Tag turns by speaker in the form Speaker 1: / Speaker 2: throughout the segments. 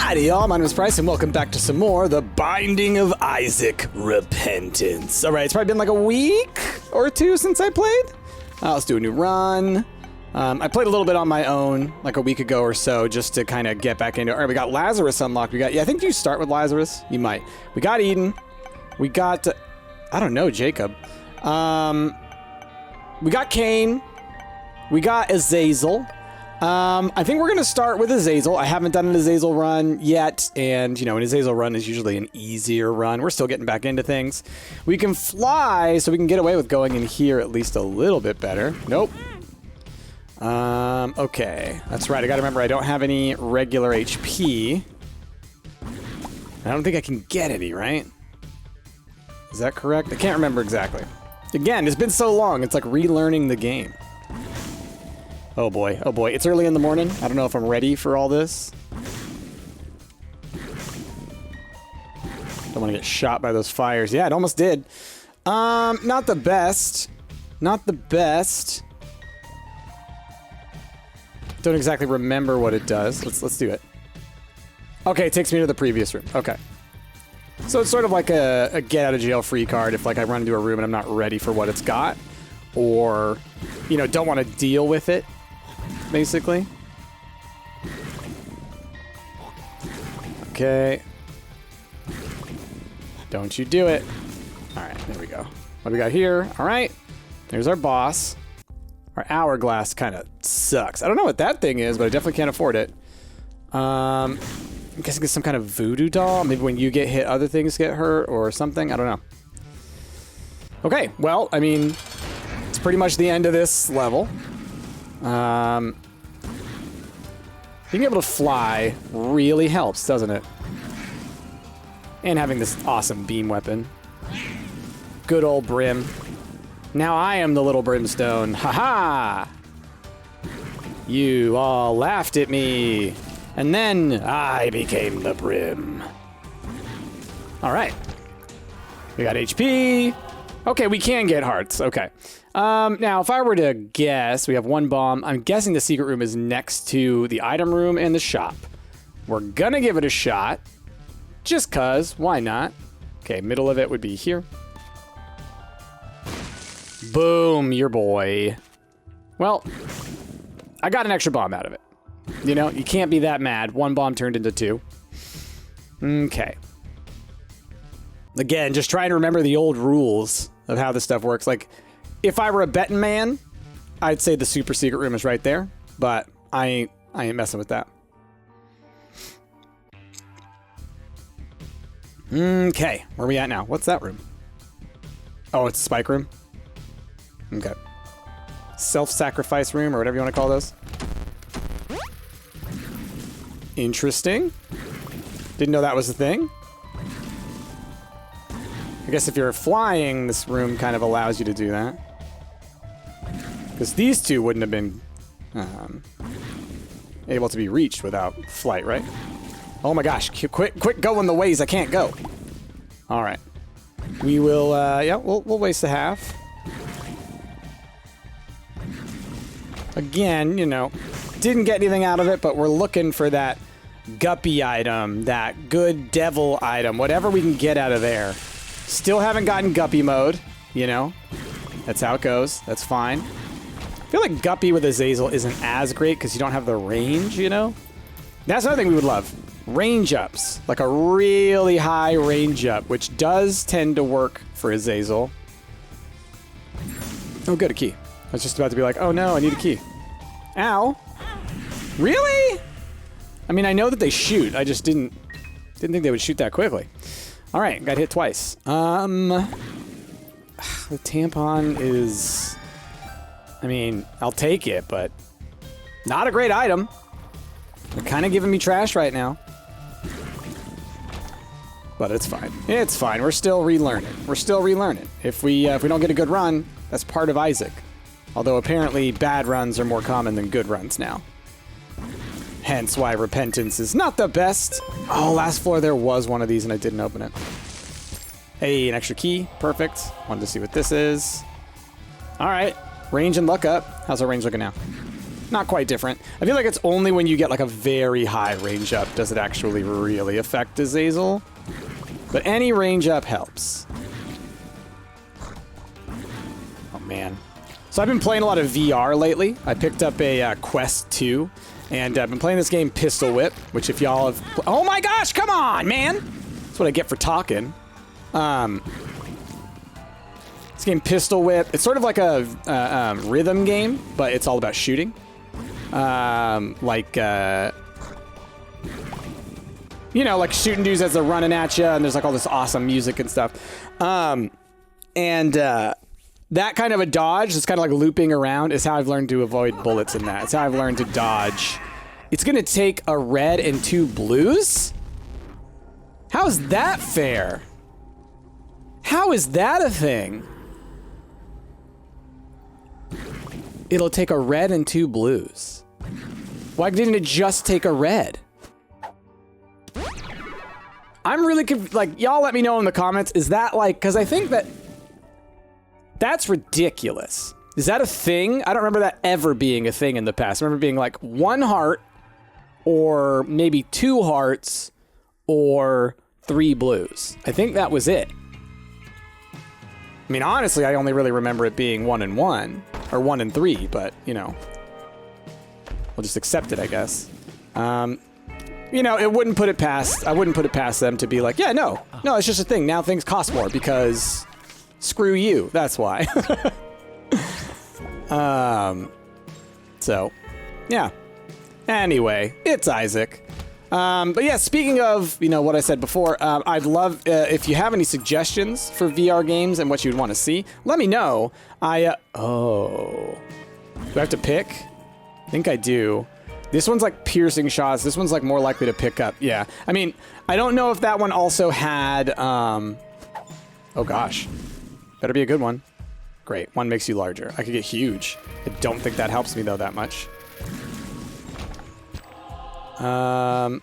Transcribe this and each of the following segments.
Speaker 1: Howdy y'all, my name is Bryce and welcome back to some more The Binding of Isaac Repentance. Alright, it's probably been like a week or two since I played. Let's do a new run. I played a little bit on my own like a week ago or so just to kind of get back into it. Alright, we got Lazarus unlocked. Yeah, I think you start with Lazarus. You might. We got Eden. We got, I don't know, Jacob. We got Cain. We got Azazel. I think we're going to start with Azazel. I haven't done an Azazel run yet, and, you know, an Azazel run is usually an easier run. We're still getting back into things. We can fly, so we can get away with going in here at least a little bit better. Nope. Okay. That's right. I got to remember I don't have any regular HP. I don't think I can get any, right? Is that correct? I can't remember exactly. Again, it's been so long. It's like relearning the game. Oh boy, oh boy. It's early in the morning. I don't know if I'm ready for all this. Don't want to get shot by those fires. Yeah, it almost did. Not the best. Not the best. Don't exactly remember what it does. Let's do it. Okay, it takes me to the previous room. Okay. So it's sort of like a get out of jail free card if like I run into a room and I'm not ready for what it's got. Or, you know, don't want to deal with it. Basically. Okay. Don't you do it. Alright, there we go. What do we got here? Alright. There's our boss. Our hourglass kind of sucks. I don't know what that thing is, but I definitely can't afford it. I'm guessing it's some kind of voodoo doll. Maybe when you get hit, other things get hurt or something. I don't know. Okay, well, I mean, it's pretty much the end of this level. Being able to fly really helps, doesn't it? And having this awesome beam weapon. Good old Brim. Now I am the little brimstone. Haha! You all laughed at me. And then I became the Brim. Alright. We got HP. Okay, we can get hearts. Okay. Now, if I were to guess, we have one bomb. I'm guessing the secret room is next to the item room and the shop. We're gonna give it a shot. Just cause, why not? Okay, middle of it would be here. Boom, your boy. Well, I got an extra bomb out of it. You know, you can't be that mad. One bomb turned into two. Okay. Again, just trying to remember the old rules of how this stuff works. Like, if I were a betting man, I'd say the super secret room is right there, but I ain't messing with that. Okay, where are we at now? What's that room? Oh, it's a spike room? Okay. Self-sacrifice room, or whatever you want to call those. Interesting. Didn't know that was a thing. I guess if you're flying, this room kind of allows you to do that. Because these two wouldn't have been able to be reached without flight, right? Oh my gosh, quick going the ways I can't go. All right. We will, yeah, we'll waste a half. Again, you know, didn't get anything out of it, but we're looking for that guppy item, that good devil item, whatever we can get out of there. Still haven't gotten guppy mode, you know. That's how it goes. That's fine. I feel like guppy with Azazel isn't as great because you don't have the range, you know. That's another thing we would love. Range ups. Like a really high range up, which does tend to work for Azazel. Oh, good, a key. I was just about to be like, oh no, I need a key. Ow. Really? I mean, I know that they shoot. I just didn't think they would shoot that quickly. All right, got hit twice. The tampon is, I mean, I'll take it, but not a great item. They're kind of giving me trash right now. But it's fine. It's fine. We're still relearning. We're still relearning. If we don't get a good run, that's part of Isaac. Although apparently bad runs are more common than good runs now. Hence why repentance is not the best. Oh, last floor there was one of these and I didn't open it. Hey, an extra key. Perfect. Wanted to see what this is. All right. Range and luck up. How's our range looking now? not quite different. I feel like it's only when you get like a very high range up does it actually really affect Azazel. But any range up helps. Oh man. So I've been playing a lot of VR lately. I picked up a Quest 2, and I've been playing this game Pistol Whip, which if y'all have... Oh my gosh, come on, man! That's what I get for talking. This game Pistol Whip, it's sort of like a rhythm game, but it's all about shooting. You know, like shooting dudes as they're running at you, and there's like all this awesome music and stuff. That kind of a dodge, it's kind of like looping around, is how I've learned to avoid bullets in that. It's how I've learned to dodge. It's gonna take a red and 2 blues? How's that fair? How is that a thing? It'll take a red and 2 blues. Why didn't it just take a red? I'm really like, y'all let me know in the comments, is that like, because I think that's ridiculous. Is that a thing? I don't remember that ever being a thing in the past. I remember being like 1 heart, or maybe 2 hearts, or 3 blues. I think that was it. I mean, honestly, I only really remember it being 1 and 1, or 1 and 3, but, you know, we'll just accept it, I guess. You know, it wouldn't put it past, I wouldn't put it past them to be like, yeah, no, it's just a thing. Now things cost more because screw you. That's why. So, yeah. Anyway, it's Isaac. But yeah, speaking of, you know, what I said before, I'd love, if you have any suggestions for VR games and what you'd want to see, let me know. Oh. Do I have to pick? I think I do. This one's like piercing shots. This one's like more likely to pick up. Yeah. I mean, I don't know if that one also had, oh gosh. Better be a good one. Great. One makes you larger. I could get huge. I don't think that helps me though that much. Yeah,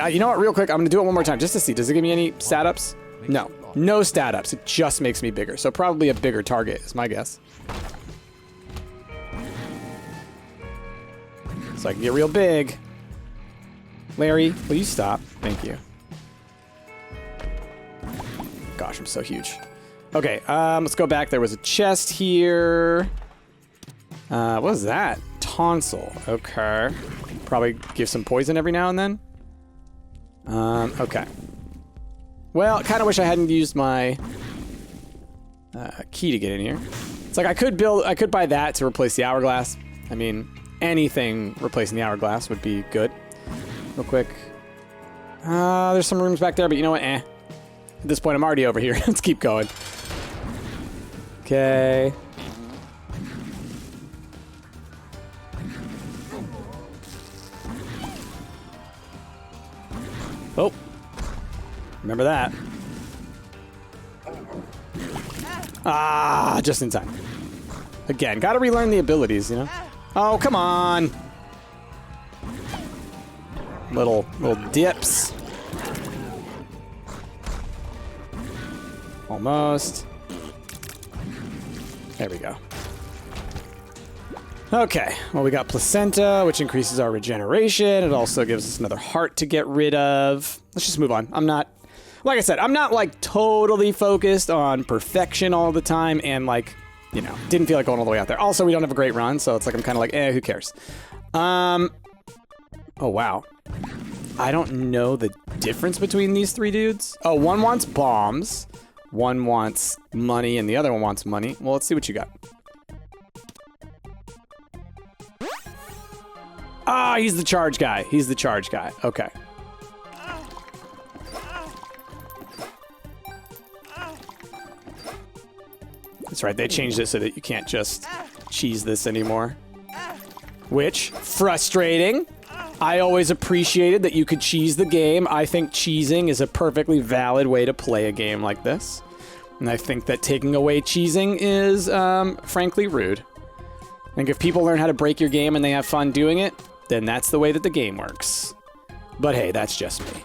Speaker 1: you know what? Real quick, I'm gonna do it one more time just to see. Does it give me any stat ups? No. No stat ups. It just makes me bigger. So probably a bigger target is my guess. So I can get real big. Larry, will you stop? Thank you. Gosh, I'm so huge. Okay, let's go back. There was a chest here. What was that? Tonsil. Okay. Probably give some poison every now and then. Okay. Well, I kind of wish I hadn't used my key to get in here. It's like I could buy that to replace the hourglass. I mean, anything replacing the hourglass would be good. Real quick. There's some rooms back there, but you know what? At this point, I'm already over here. Let's keep going. Okay. Oh. Remember that. Ah, just in time. Again, gotta relearn the abilities, you know? Oh, come on. Little dips. Almost. There we go. Okay, well, we got placenta, which increases our regeneration. It also gives us another heart to get rid of. Let's just move on. I'm not, like I said, I'm not like totally focused on perfection all the time, and like, you know, didn't feel like going all the way out there. Also, we don't have a great run, so it's like I'm kind of like, who cares? Oh, wow. I don't know the difference between these 3 dudes. Oh, one wants bombs, one wants money, and the other one wants money. Well, let's see what you got. Ah, he's the charge guy. He's the charge guy. Okay. That's right. They changed it so that you can't just cheese this anymore. Which, frustrating. I always appreciated that you could cheese the game. I think cheesing is a perfectly valid way to play a game like this. And I think that taking away cheesing is, frankly, rude. I think if people learn how to break your game and they have fun doing it, then that's the way that the game works. But hey, that's just me.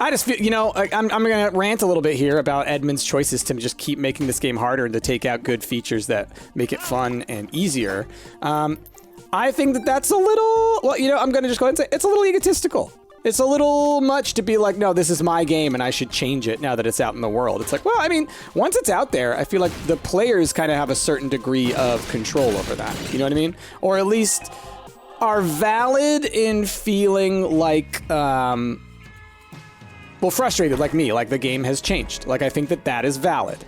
Speaker 1: I just feel, you know, I'm going to rant a little bit here about Edmund's choices to just keep making this game harder and to take out good features that make it fun and easier. I think that that's a little, well, you know, I'm going to just go ahead and say it's a little egotistical. It's a little much to be like, no, this is my game and I should change it now that it's out in the world. It's like, well, I mean, once it's out there, I feel like the players kind of have a certain degree of control over that. You know what I mean? Or at least are valid in feeling like, well, frustrated like me, like the game has changed. Like, I think that that is valid.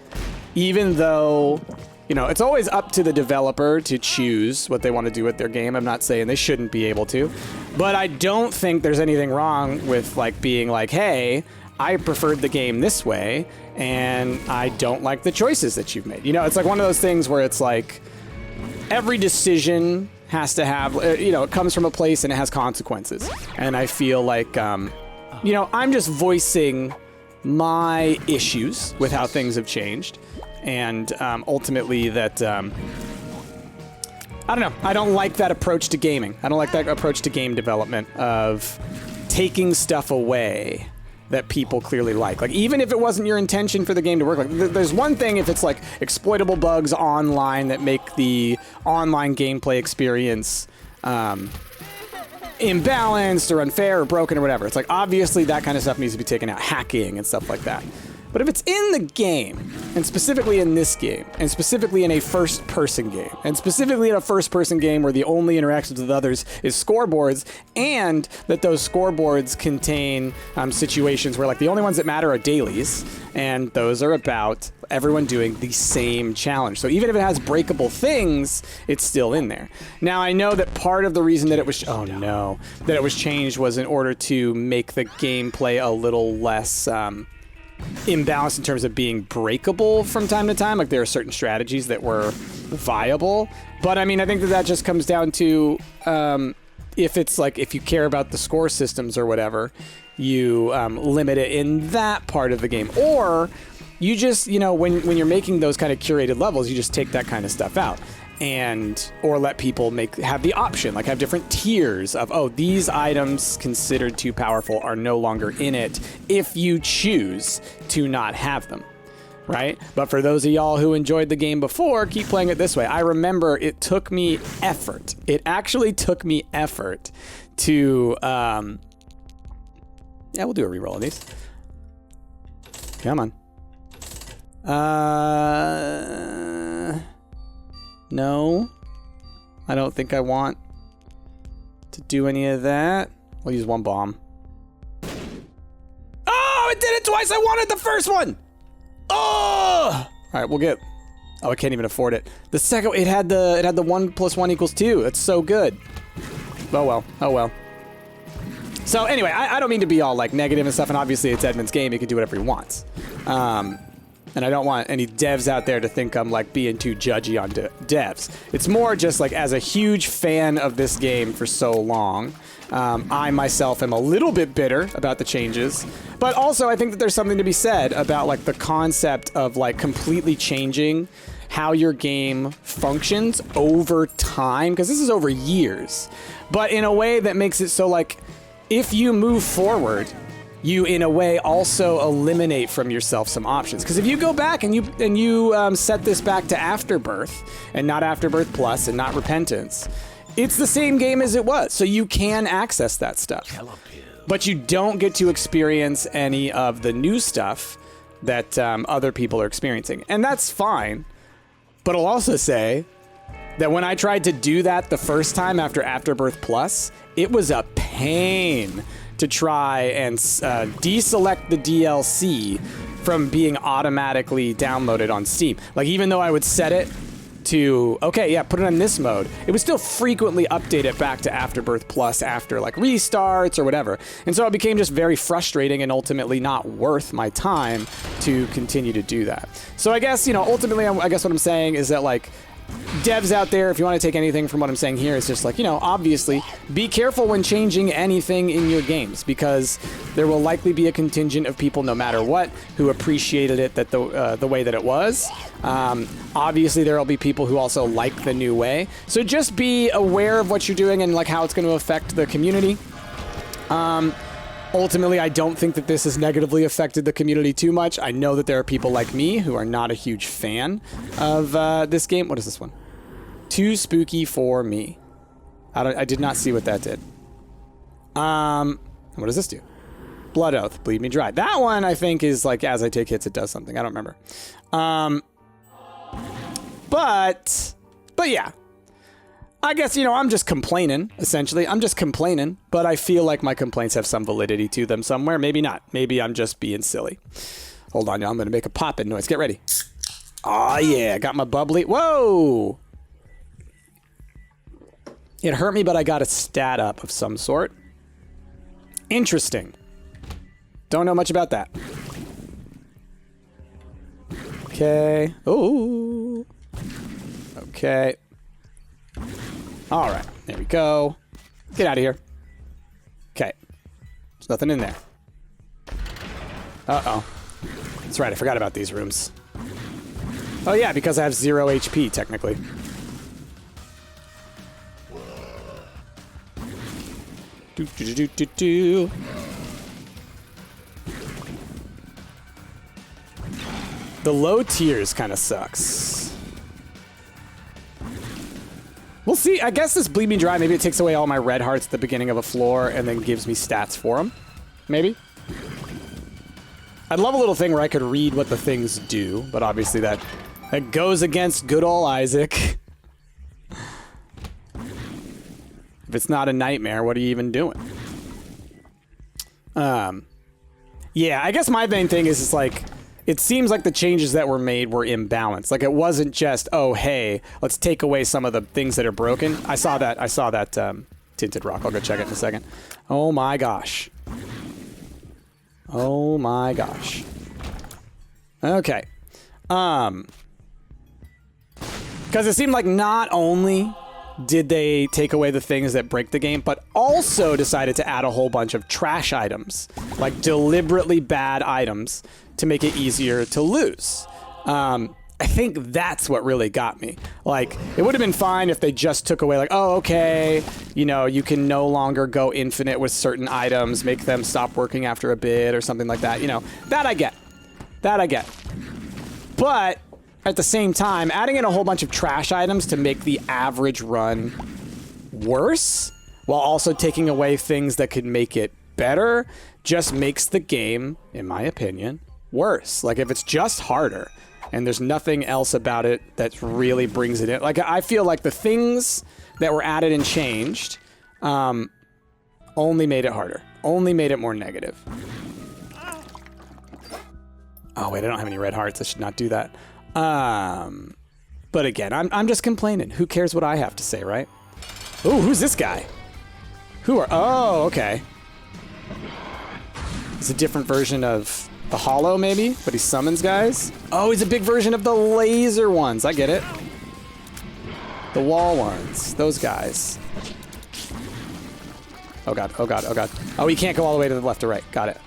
Speaker 1: Even though, you know, it's always up to the developer to choose what they want to do with their game. I'm not saying they shouldn't be able to. But I don't think there's anything wrong with, like, being like, hey, I preferred the game this way, and I don't like the choices that you've made. You know, it's like one of those things where it's like every decision has to have, you know, it comes from a place and it has consequences. And I feel like, you know, I'm just voicing my issues with how things have changed. And ultimately that, I don't know, I don't like that approach to gaming. I don't like that approach to game development of taking stuff away that people clearly like. Like, even if it wasn't your intention for the game to work, like, there's one thing if it's like exploitable bugs online that make the online gameplay experience imbalanced or unfair or broken or whatever. It's like, obviously that kind of stuff needs to be taken out, hacking and stuff like that. But if it's in the game, and specifically in this game, and specifically in a first-person game, and specifically in a first-person game where the only interactions with others is scoreboards, and that those scoreboards contain situations where, like, the only ones that matter are dailies, and those are about everyone doing the same challenge. So even if it has breakable things, it's still in there. Now, I know that part of the reason that it was, that it was changed was in order to make the gameplay a little less imbalanced in terms of being breakable from time to time. Like, there are certain strategies that were viable. But I mean, I think that just comes down to if it's like, if you care about the score systems or whatever, you limit it in that part of the game. Or you just, you know, when you're making those kind of curated levels, you just take that kind of stuff out. And or let people have the option, like have different tiers of, oh, these items considered too powerful are no longer in it if you choose to not have them, right? But for those of y'all who enjoyed the game before, keep playing it this way. I remember it took me effort. It actually took me effort to yeah, we'll do a reroll of these. Come on. No, I don't think I want to do any of that. We'll use one bomb. Oh, it did it twice. I wanted the first one. Oh, all right, we'll get. Oh, I can't even afford it. The second, it had the 1 + 1 = 2. That's so good. Oh well. Oh well. So anyway, I don't mean to be all like negative and stuff. And obviously, it's Edmund's game. He can do whatever he wants. And I don't want any devs out there to think I'm like being too judgy on devs. It's more just like, as a huge fan of this game for so long, I myself am a little bit bitter about the changes. But also I think that there's something to be said about like the concept of like completely changing how your game functions over time, because this is over years, but in a way that makes it so like if you move forward, you, in a way, also eliminate from yourself some options. Because if you go back and you set this back to Afterbirth, and not Afterbirth Plus, and not Repentance, it's the same game as it was. So you can access that stuff. But you don't get to experience any of the new stuff that other people are experiencing. And that's fine. But I'll also say that when I tried to do that the first time after Afterbirth Plus, it was a pain to try and deselect the DLC from being automatically downloaded on Steam. Like, even though I would set it to, okay, yeah, put it on this mode, it would still frequently update it back to Afterbirth Plus after like restarts or whatever. And so it became just very frustrating and ultimately not worth my time to continue to do that. So I guess, you know, ultimately, I guess what I'm saying is that, like, devs out there, if you want to take anything from what I'm saying here, it's just like, you know, obviously be careful when changing anything in your games, because there will likely be a contingent of people, no matter what, who appreciated it that the way that it was. Obviously there will be people who also like the new way. So just be aware of what you're doing and like how it's going to affect the community. Ultimately, I don't think that this has negatively affected the community too much. I know that there are people like me who are not a huge fan of this game. What is this one? Too spooky for me. I did not see what that did. What does this do? Blood Oath, Bleed Me Dry. That one, I think, is like, as I take hits, it does something. I don't remember. But yeah. I guess, you know, I'm just complaining, essentially. I'm just complaining, but I feel like my complaints have some validity to them somewhere. Maybe not. Maybe I'm just being silly. Hold on, y'all. I'm going to make a popping noise. Get ready. Oh, yeah. Got my bubbly. Whoa! It hurt me, but I got a stat up of some sort. Interesting. Don't know much about that. Okay. Ooh. Okay. All right. There we go. Get out of here. Okay. There's nothing in there. Uh-oh. That's right. I forgot about these rooms. Oh, yeah, because I have 0 HP, technically. Do. The low tiers kind of sucks. We'll see. I guess this Bleed Me Dry, maybe it takes away all my red hearts at the beginning of a floor and then gives me stats for them. Maybe. I'd love a little thing where I could read what the things do, but obviously that goes against good old Isaac. If it's not a nightmare, what are you even doing? Yeah, I guess my main thing is just like, it seems like the changes that were made were imbalanced. Like, it wasn't just, oh, hey, let's take away some of the things that are broken. I saw that tinted rock. I'll go check it in a second. Oh my gosh. Oh my gosh. Okay. Because it seemed like not only did they take away the things that break the game, but also decided to add a whole bunch of trash items, like deliberately bad items, to make it easier to lose. I think that's what really got me. Like, it would have been fine if they just took away, like, oh, okay, you know, you can no longer go infinite with certain items, make them stop working after a bit or something like that. You know, that I get. That I get. But at the same time, adding in a whole bunch of trash items to make the average run worse, while also taking away things that could make it better, just makes the game, in my opinion, worse. Like, if it's just harder and there's nothing else about it that really brings it in. Like, I feel like the things that were added and changed only made it harder. Only made it more negative. Oh, wait, I don't have any red hearts. I should not do that. But again, I'm just complaining. Who cares what I have to say, right? Ooh, who's this guy? Oh, okay. It's a different version of the Hollow, maybe? But he summons guys? Oh, he's a big version of the laser ones. I get it. The wall ones. Those guys. Oh, God. Oh, God. Oh, God. Oh, he can't go all the way to the left or right. Got it.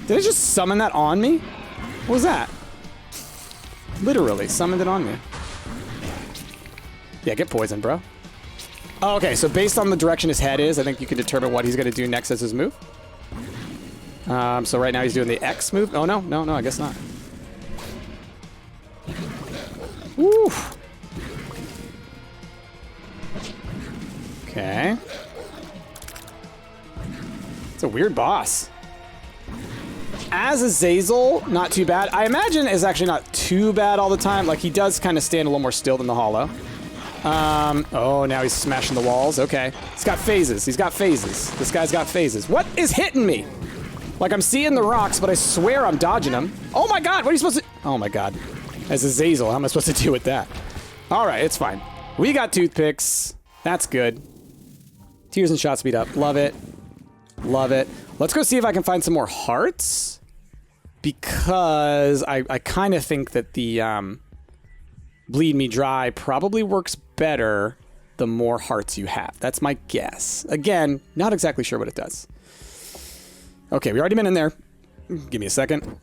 Speaker 1: Did I just summon that on me? What was that? Literally summoned it on me. Yeah, get poisoned, bro. Oh, okay, so based on the direction his head is, I think you can determine what he's going to do next as his move. So right now he's doing the X move. Oh, no, I guess not. Woo! Okay. It's a weird boss. As Azazel, not too bad. I imagine is actually not too bad all the time. Like, he does kind of stand a little more still than the Hollow. Oh, now he's smashing the walls. Okay. He's got phases. He's got phases. This guy's got phases. What is hitting me? Like, I'm seeing the rocks, but I swear I'm dodging them. Oh my God, what are you supposed to... Oh my God. As Azazel, how am I supposed to do with that? All right, it's fine. We got toothpicks. That's good. Tears and shot speed up. Love it. Love it. Let's go see if I can find some more hearts. Because I kind of think that the Bleed Me Dry probably works better the more hearts you have. That's my guess. Again, not exactly sure what it does. Okay, we already been in there. Give me a second.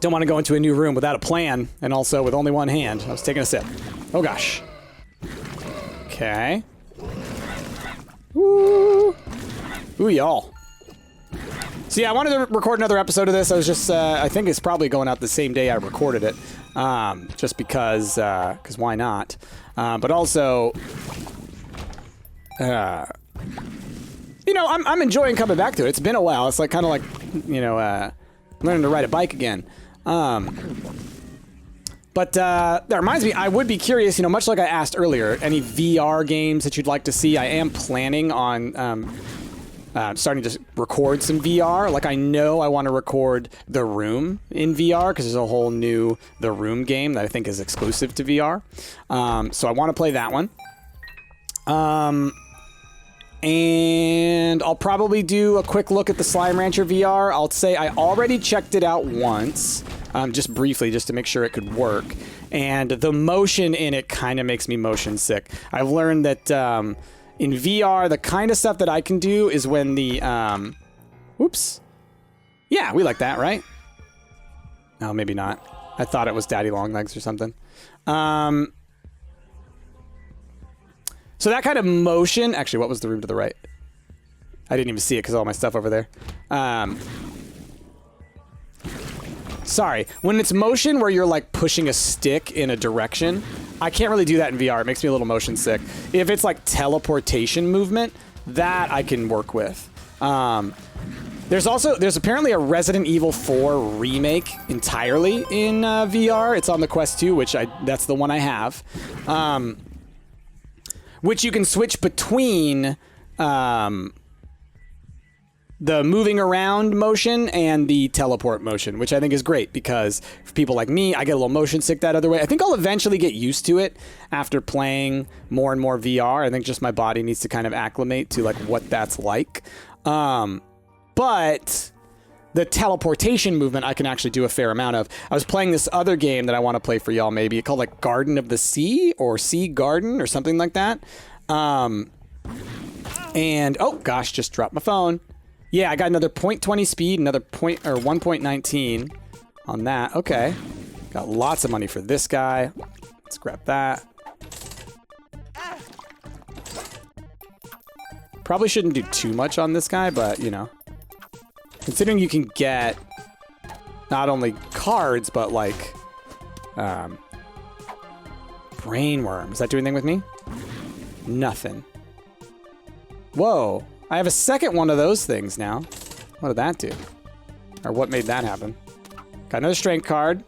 Speaker 1: Don't want to go into a new room without a plan, and also with only one hand. I was taking a sip. Oh gosh. Okay. Ooh, y'all. So yeah, I wanted to record another episode of this. I was just, I think it's probably going out the same day I recorded it, just because why not? But also, you know, I'm enjoying coming back to it. It's been a while. It's like kind of like, you know, learning to ride a bike again. But that reminds me, I would be curious, you know, much like I asked earlier, any VR games that you'd like to see. I am planning on starting to record some VR. Like, I know I want to record The Room in VR because there's a whole new The Room game that I think is exclusive to VR. So I want to play that one. And I'll probably do a quick look at the Slime Rancher VR. I'll say I already checked it out once, just briefly, just to make sure it could work. And the motion in it kind of makes me motion sick. I've learned that in VR, the kind of stuff that I can do is when the, whoops. Yeah, we like that, right? No, maybe not. I thought it was Daddy Longlegs or something. So that kind of motion, actually, what was the room to the right? I didn't even see it because of all my stuff over there. Sorry, when it's motion where you're like pushing a stick in a direction, I can't really do that in VR. It makes me a little motion sick. If it's like teleportation movement, that I can work with. There's apparently a Resident Evil 4 remake entirely in VR. It's on the Quest 2, which that's the one I have. Which you can switch between the moving around motion and the teleport motion, which I think is great because for people like me, I get a little motion sick that other way. I think I'll eventually get used to it after playing more and more VR. I think just my body needs to kind of acclimate to like what that's like. But the teleportation movement I can actually do a fair amount of. I was playing this other game that I want to play for y'all maybe called like Garden of the Sea or Sea Garden or something like that. And oh gosh, just dropped my phone. Yeah, I got another 0.20 speed, another 1.19 on that. Okay. Got lots of money for this guy. Let's grab that. Probably shouldn't do too much on this guy, but you know. Considering you can get not only cards, but like brainworm. Does that do anything with me? Nothing. Whoa. I have a second one of those things now. What did that do? Or what made that happen? Got another strength card.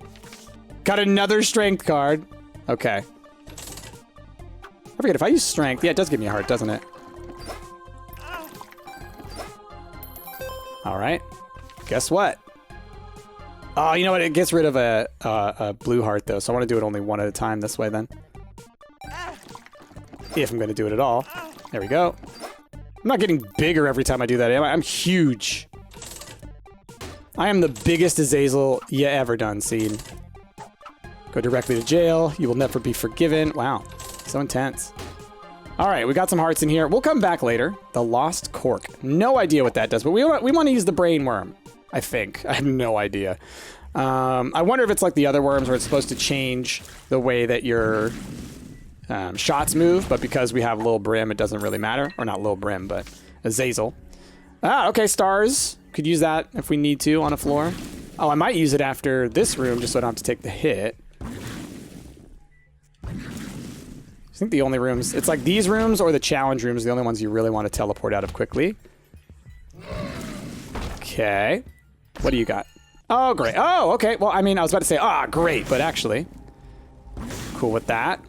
Speaker 1: Got another strength card. Okay. I forget if I use strength. Yeah, it does give me a heart, doesn't it? All right. Guess what? Oh, you know what? It gets rid of a blue heart, though, so I want to do it only one at a time this way, then. If I'm going to do it at all. There we go. I'm not getting bigger every time I do that, am I? I'm huge. I am the biggest Azazel you ever done seen. Go directly to jail. You will never be forgiven. Wow. So intense. All right, we got some hearts in here. We'll come back later. The Lost Cork. No idea what that does, but we want to use the brain worm, I think. I have no idea. I wonder if it's like the other worms where it's supposed to change the way that your shots move, but because we have Lil Brim, it doesn't really matter. Or not Lil Brim, but Azazel. Ah, okay, stars. Could use that if we need to on a floor. Oh, I might use it after this room just so I don't have to take the hit. I think the only rooms, it's like these rooms or the challenge rooms are the only ones you really want to teleport out of quickly. Okay. What do you got? Oh, great. Oh, okay. Well, I mean, I was about to say, great, but actually, cool with that.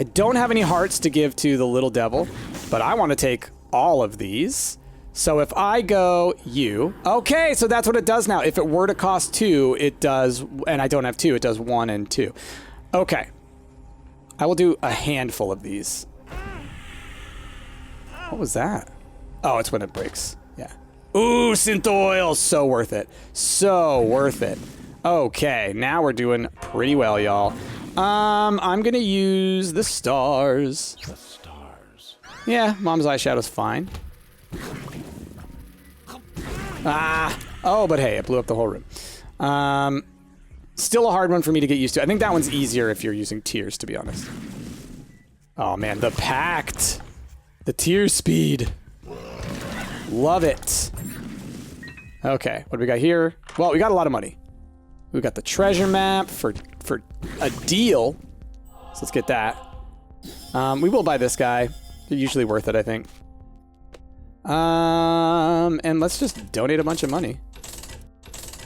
Speaker 1: I don't have any hearts to give to the little devil, but I want to take all of these. So if I go you, okay, so that's what it does now. If it were to cost 2, it does, and I don't have 2, it does 1 and 2. Okay. I will do a handful of these. What was that? Oh, it's when it breaks. Yeah. Ooh, synth oil. So worth it. So worth it. Okay, now we're doing pretty well, y'all. I'm gonna use the stars. The stars. Yeah, Mom's eyeshadow's fine. Ah. Oh, but hey, it blew up the whole room. Still a hard one for me to get used to. I think that one's easier if you're using tears, to be honest. Oh, man, the Pact. The tier speed. Love it. Okay, what do we got here? Well, we got a lot of money. We got the treasure map for a deal. So let's get that. We will buy this guy. They're usually worth it, I think. And let's just donate a bunch of money.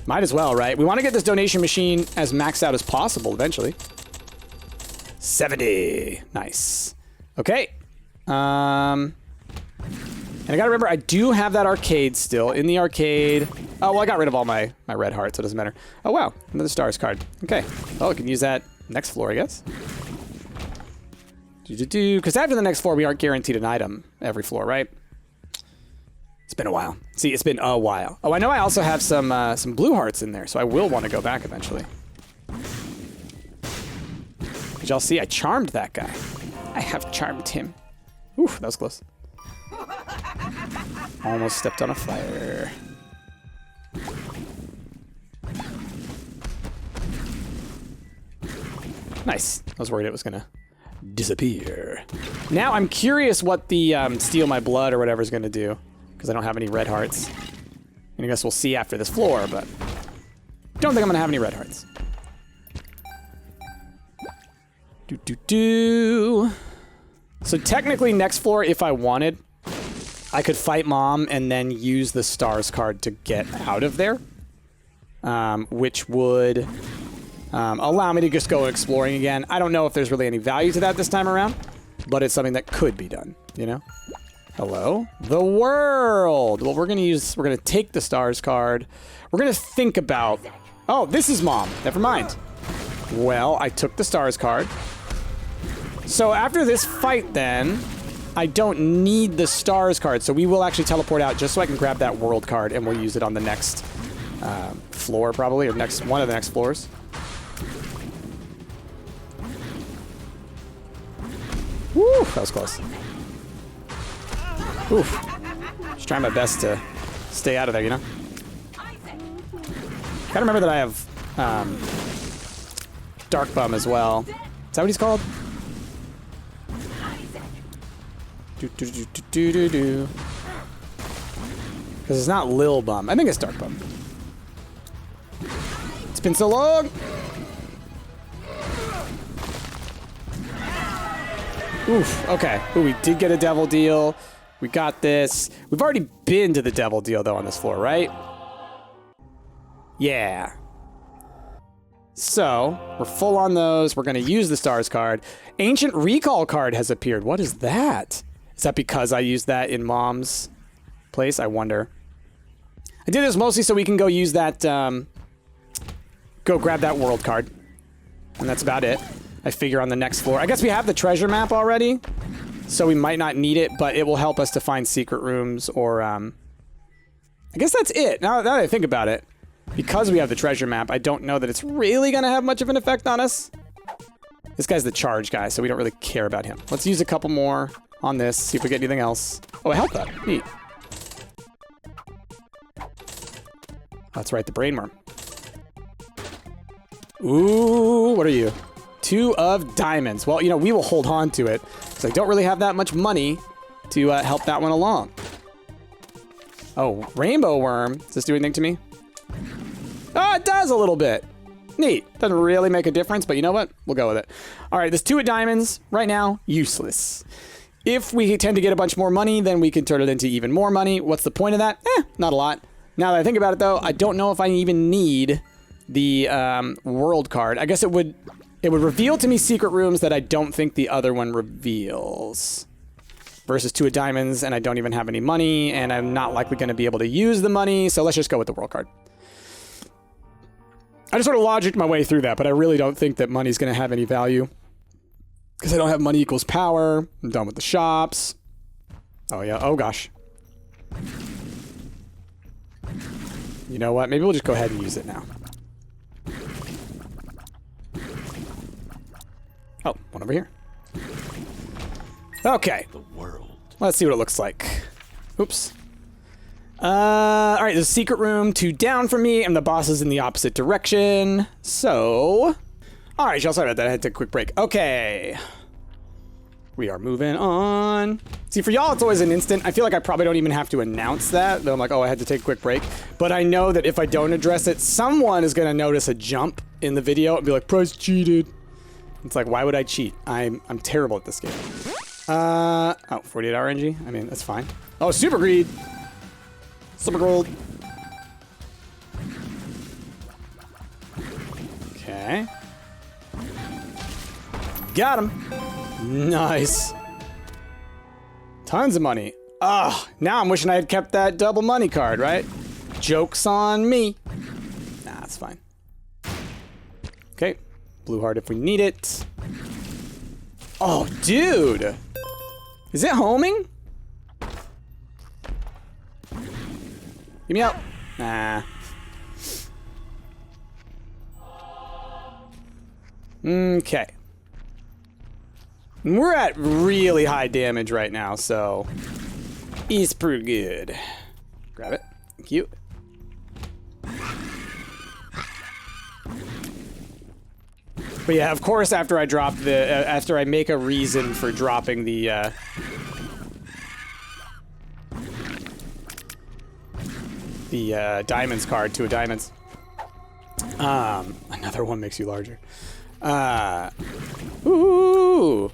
Speaker 1: Might as well, right? We want to get this donation machine as maxed out as possible eventually. 70. Nice. Okay. And I gotta remember, I do have that arcade still. In the arcade... Oh, well, I got rid of all my red hearts, so it doesn't matter. Oh, wow. Another stars card. Okay. Oh, I can use that next floor, I guess. Because after the next floor, we aren't guaranteed an item every floor, right? It's been a while. See, it's been a while. Oh, I know I also have some blue hearts in there, so I will want to go back eventually. Did y'all see? I charmed that guy. I have charmed him. Oof, that was close. Almost stepped on a fire. Nice. I was worried it was gonna disappear. Now I'm curious what the steal my blood or whatever is gonna do, because I don't have any red hearts. And I guess we'll see after this floor, but don't think I'm gonna have any red hearts. So technically next floor, if I wanted, I could fight Mom and then use the stars card to get out of there, which would allow me to just go exploring again. I don't know if there's really any value to that this time around, but it's something that could be done, you know? Hello? The world! Well, we're gonna take the stars card. We're gonna think about... Oh, this is Mom. Never mind. Well, I took the stars card. So after this fight then, I don't need the stars card, so we will actually teleport out just so I can grab that world card, and we'll use it on the next floor probably, or next one of the next floors. Woo, that was close. Oof. Just trying my best to stay out of there, you know? Gotta remember that I have Dark Bum as well. Is that what he's called? Because it's not Lil Bum. I think it's Dark Bum. It's been so long! Oof, okay. Ooh, we did get a devil deal. We got this. We've already been to the devil deal, though, on this floor, right? Yeah. So, we're full on those. We're going to use the stars card. Ancient Recall card has appeared. What is that? Is that because I used that in Mom's place? I wonder. I did this mostly so we can go use that, go grab that world card. And that's about it. I figure on the next floor. I guess we have the treasure map already, so we might not need it, but it will help us to find secret rooms or, I guess that's it. Now that I think about it, because we have the treasure map, I don't know that it's really going to have much of an effect on us. This guy's the charge guy, so we don't really care about him. Let's use a couple more on this, see if we get anything else. Oh, I helped that. Neat. That's right, the brain worm. Ooh, what are you? 2 of diamonds. Well, you know, we will hold on to it, because I don't really have that much money to help that one along. Oh, rainbow worm. Does this do anything to me? Oh, it does a little bit. Neat. Doesn't really make a difference, but you know what? We'll go with it. All right, this 2 of diamonds, right now, useless. If we tend to get a bunch more money, then we can turn it into even more money. What's the point of that? Not a lot. Now that I think about it, though, I don't know if I even need the world card. I guess it would reveal to me secret rooms that I don't think the other one reveals. Versus 2 of diamonds, and I don't even have any money, and I'm not likely going to be able to use the money, so let's just go with the world card. I just sort of logicked my way through that, but I really don't think that money's going to have any value. Because I don't have money equals power. I'm done with the shops. Oh, yeah. Oh, gosh. You know what? Maybe we'll just go ahead and use it now. Oh, one over here. Okay.
Speaker 2: The world.
Speaker 1: Let's see what it looks like. Oops. All right, there's a secret room 2 down from me, and the boss is in the opposite direction. So, all right, y'all, sorry about that. I had to take a quick break. Okay. We are moving on. See, for y'all, it's always an instant. I feel like I probably don't even have to announce that. Though I'm like, oh, I had to take a quick break. But I know that if I don't address it, someone is going to notice a jump in the video and be like, Price cheated. It's like, why would I cheat? I'm terrible at this game. Oh, 48-hour NG? I mean, that's fine. Oh, Super Greed. Super Gold. Okay. Got him. Nice. Tons of money. Ugh, now I'm wishing I had kept that double money card, right? Joke's on me. Nah, that's fine. Okay. Blue heart if we need it. Oh, dude. Is it homing? Give me out. Nah. Okay. We're at really high damage right now, so it's pretty good. Grab it. Thank you. But yeah, of course, after I drop the, after I make a reason for dropping the, diamonds card to a diamonds. Another one makes you larger. Ooh.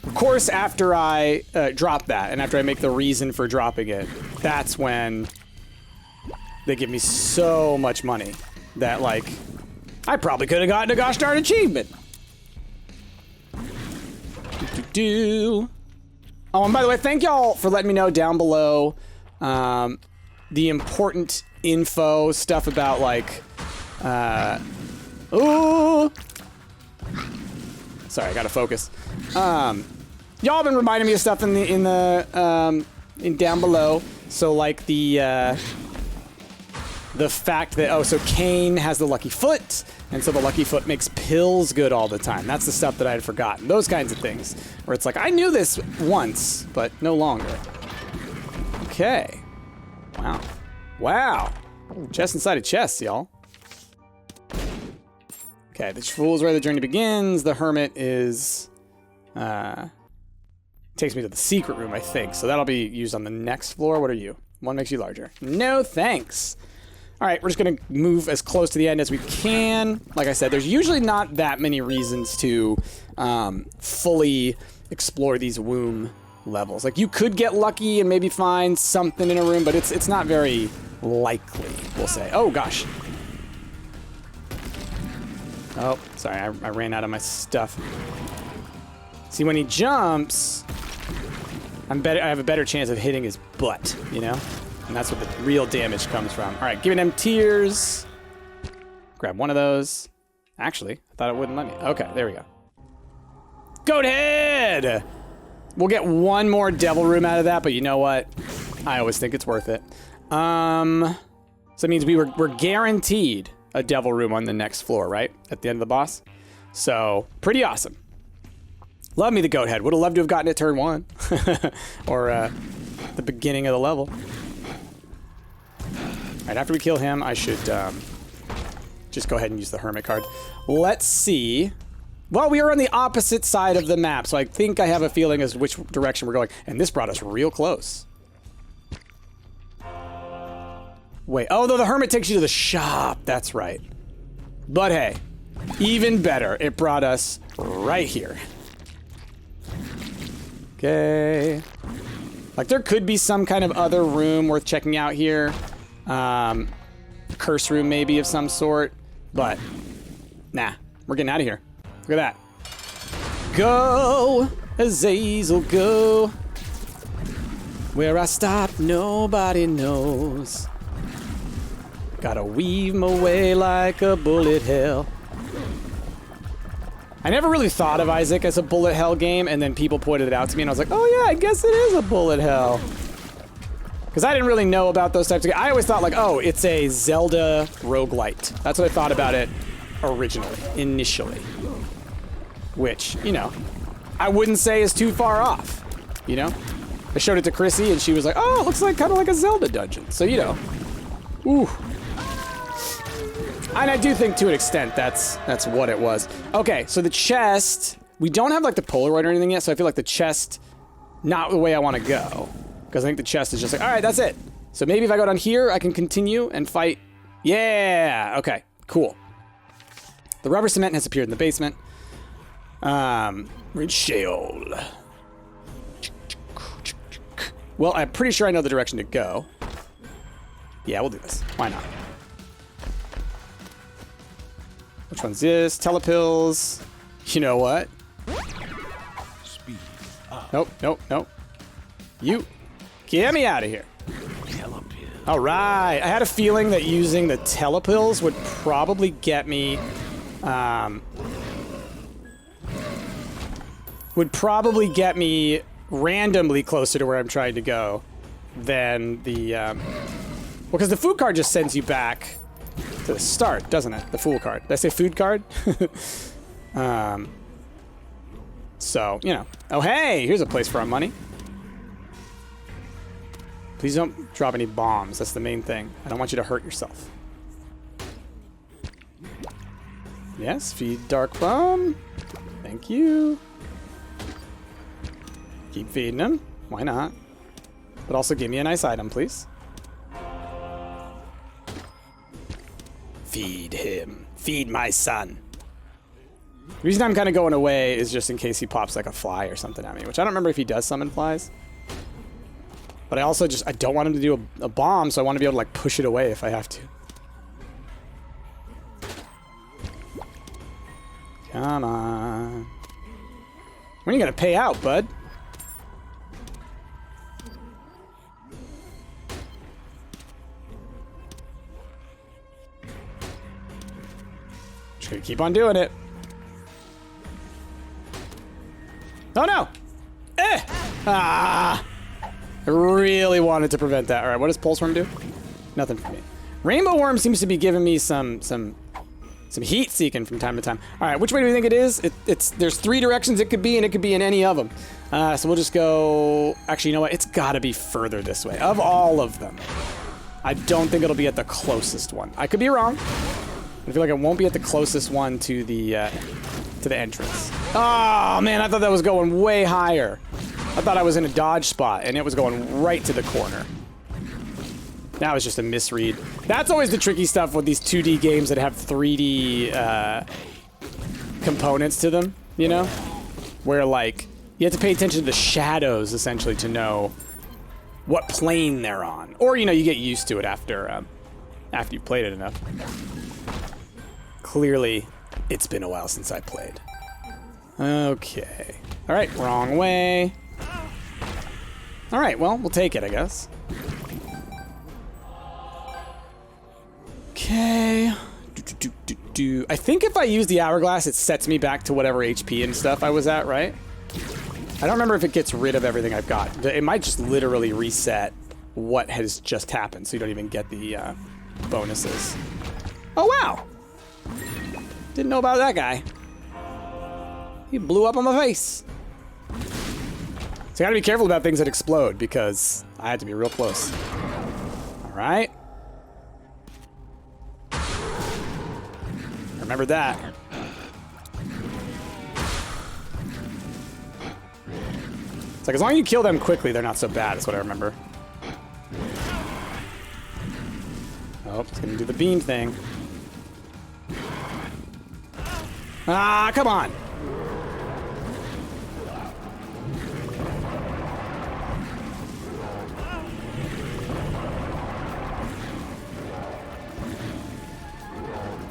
Speaker 1: Of course, after I drop that, and after I make the reason for dropping it, that's when they give me so much money that, like, I probably could have gotten a gosh darn achievement. Oh, and by the way, thank y'all for letting me know down below the important info, stuff about, like, ooh. Sorry, I gotta focus. Y'all have been reminding me of stuff in down below. So, like, the fact that, oh, so Cain has the lucky foot, and so the lucky foot makes pills good all the time. That's the stuff that I had forgotten. Those kinds of things. Where it's like, I knew this once, but no longer. Okay. Wow. Wow. Chest inside a chest, y'all. Okay, the fool's where the journey begins. The hermit is, takes me to the secret room, I think. So that'll be used on the next floor. What are you? One makes you larger. No thanks. All right, we're just gonna move as close to the end as we can. Like I said, there's usually not that many reasons to fully explore these womb levels. Like, you could get lucky and maybe find something in a room, but it's not very likely, we'll say. Oh gosh. Oh, sorry, I ran out of my stuff. See, when he jumps, I have a better chance of hitting his butt, you know? And that's what the real damage comes from. All right, give me them tears. Grab one of those. Actually, I thought it wouldn't let me. Okay, there we go. Goat head! We'll get one more devil room out of that, but you know what? I always think it's worth it. So it means we're guaranteed a devil room on the next floor, right? At the end of the boss. So, pretty awesome. Love me the goat head. Would have loved to have gotten it turn 1. Or the beginning of the level. Alright, after we kill him, I should just go ahead and use the hermit card. Let's see. Well, we are on the opposite side of the map, so I think I have a feeling as to which direction we're going. And this brought us real close. Wait, oh, no, the hermit takes you to the shop. That's right. But hey, even better, it brought us right here. Okay. Like, there could be some kind of other room worth checking out here. Curse room maybe of some sort. But, nah, we're getting out of here. Look at that. Go, Azazel, go. Where I stop, nobody knows. Gotta weave my way like a bullet hell. I never really thought of Isaac as a bullet hell game, and then people pointed it out to me, and I was like, oh yeah, I guess it is a bullet hell. Because I didn't really know about those types of games. I always thought, like, oh, it's a Zelda roguelite. That's what I thought about it originally, initially. Which, you know, I wouldn't say is too far off, you know? I showed it to Chrissy, and she was like, oh, it looks like kind of like a Zelda dungeon. So, you know, ooh. And I do think, to an extent, that's what it was. Okay, so the chest We don't have like the Polaroid or anything yet, so I feel like the chest, not the way I want to go. Because I think the chest is just like, all right, that's it. So maybe if I go down here, I can continue and fight. Yeah, okay, cool. The rubber cement has appeared in the basement. We're in Sheol. Well, I'm pretty sure I know the direction to go. Yeah, we'll do this. Why not? Which one's this? Telepills. You know what?
Speaker 2: Speed up.
Speaker 1: Nope, nope, nope. You. Get me out of here.
Speaker 2: Telepills.
Speaker 1: All right. I had a feeling that using the telepills would probably get me... randomly closer to where I'm trying to go than the... well, because the food card just sends you back to the start, doesn't it? The fool card. Did I say food card? So, you know. Oh, hey! Here's a place for our money. Please don't drop any bombs. That's the main thing. I don't want you to hurt yourself. Yes, feed Dark Bum. Thank you. Keep feeding him. Why not? But also give me a nice item, please. Feed him. Feed my son. The reason I'm kind of going away is just in case he pops like a fly or something at me, which I don't remember if he does summon flies. But I also I don't want him to do a bomb, so I want to be able to like push it away if I have to. Come on. When are you gonna pay out, bud? Just gonna keep on doing it. Oh no! Eh! Ah! I really wanted to prevent that. All right, what does Pulse Worm do? Nothing for me. Rainbow Worm seems to be giving me some heat seeking from time to time. All right, which way do we think it is? There's 3 directions it could be, and it could be in any of them. So we'll just go. Actually, you know what? It's got to be further this way. Of all of them, I don't think it'll be at the closest one. I could be wrong. I feel like it won't be at the closest one to the entrance. Oh man, I thought that was going way higher. I thought I was in a dodge spot, and it was going right to the corner. That was just a misread. That's always the tricky stuff with these 2D games that have 3D components to them, you know? Where, like, you have to pay attention to the shadows, essentially, to know what plane they're on. Or, you know, you get used to it after you've played it enough. Clearly, it's been a while since I played. Okay. All right, wrong way. All right, well, we'll take it, I guess. Okay. I think if I use the hourglass, it sets me back to whatever HP and stuff I was at, right? I don't remember if it gets rid of everything I've got. It might just literally reset what has just happened, so you don't even get the bonuses. Oh, wow! Didn't know about that guy. He blew up on my face. So I gotta be careful about things that explode, because I had to be real close. All right. Remember that. It's like, as long as you kill them quickly, they're not so bad, is what I remember. Oh, it's gonna do the beam thing. Ah, come on!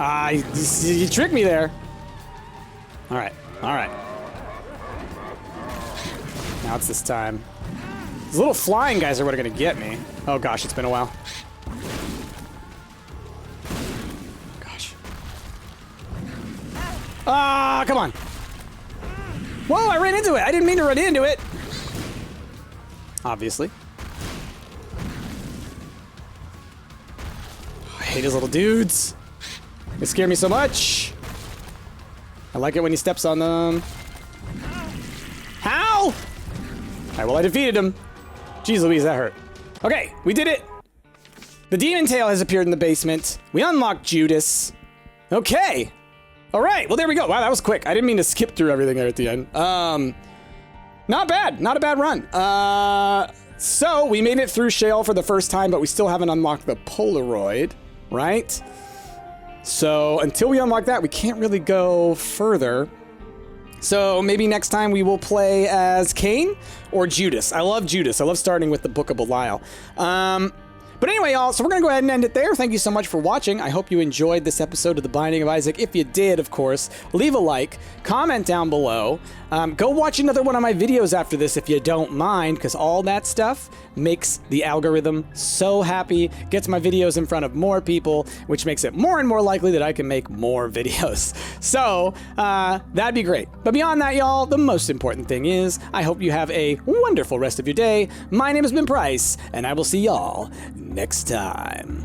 Speaker 1: Ah, you tricked me there. All right, all right. Now it's this time. These little flying guys are what are gonna get me. Oh gosh, it's been a while. Gosh. Ah, come on. Whoa, I ran into it. I didn't mean to run into it. Obviously. I hate those little dudes. They scare me so much. I like it when he steps on them. How? All right, well, I defeated him. Jeez Louise, that hurt. Okay, we did it. The demon tail has appeared in the basement. We unlocked Judas. Okay. All right, well, there we go. Wow, that was quick. I didn't mean to skip through everything there at the end. Not bad. Not a bad run. So we made it through Sheol for the first time, but we still haven't unlocked the Polaroid, right? So until we unlock that, we can't really go further. So maybe next time we will play as Cain or Judas. I love Judas. I love starting with the Book of Belial. But anyway, y'all, so we're going to go ahead and end it there. Thank you so much for watching. I hope you enjoyed this episode of The Binding of Isaac. If you did, of course, leave a like, comment down below. Go watch another one of my videos after this if you don't mind, because all that stuff makes the algorithm so happy, gets my videos in front of more people, which makes it more and more likely that I can make more videos. So that'd be great. But beyond that, y'all, the most important thing is I hope you have a wonderful rest of your day. My name has been Price, and I will see y'all next time.